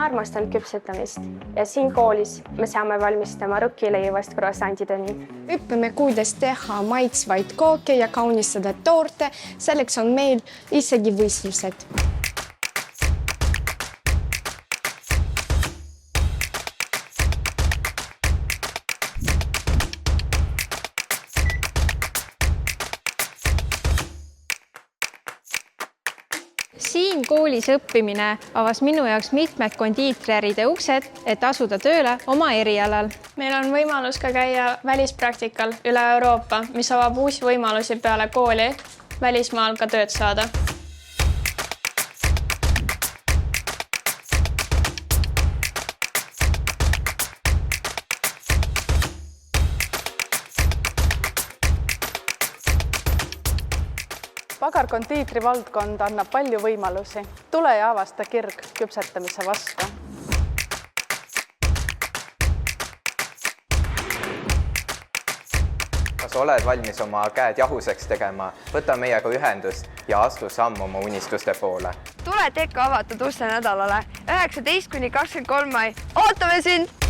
ma armastan küpsetamist ja siin koolis me saame valmistama rõkileivast croissantideni. Õppime, kuidas teha maitsvaid kooke ja kaunistada toorte. Selleks on meil isegi võistlused. Siin koolis õppimine avas minu jaoks mitmed kondiiträride uksed, et asuda tööle oma erialal. Meil on võimalus ka käia välispraktikal üle Euroopa, mis avab uusi võimalusi peale kooli välismaal ka tööd saada. Pagar kondiitri valdkond annab palju võimalusi. Tule ja avasta kirg küpsetamise vastu. Kas oled valmis oma käed jahuseks tegema? Võta meiega ühendust ja astu samm oma unistuste poole. Tule TEKA avatud uste nädalale 19–23 mai. Ootame sind!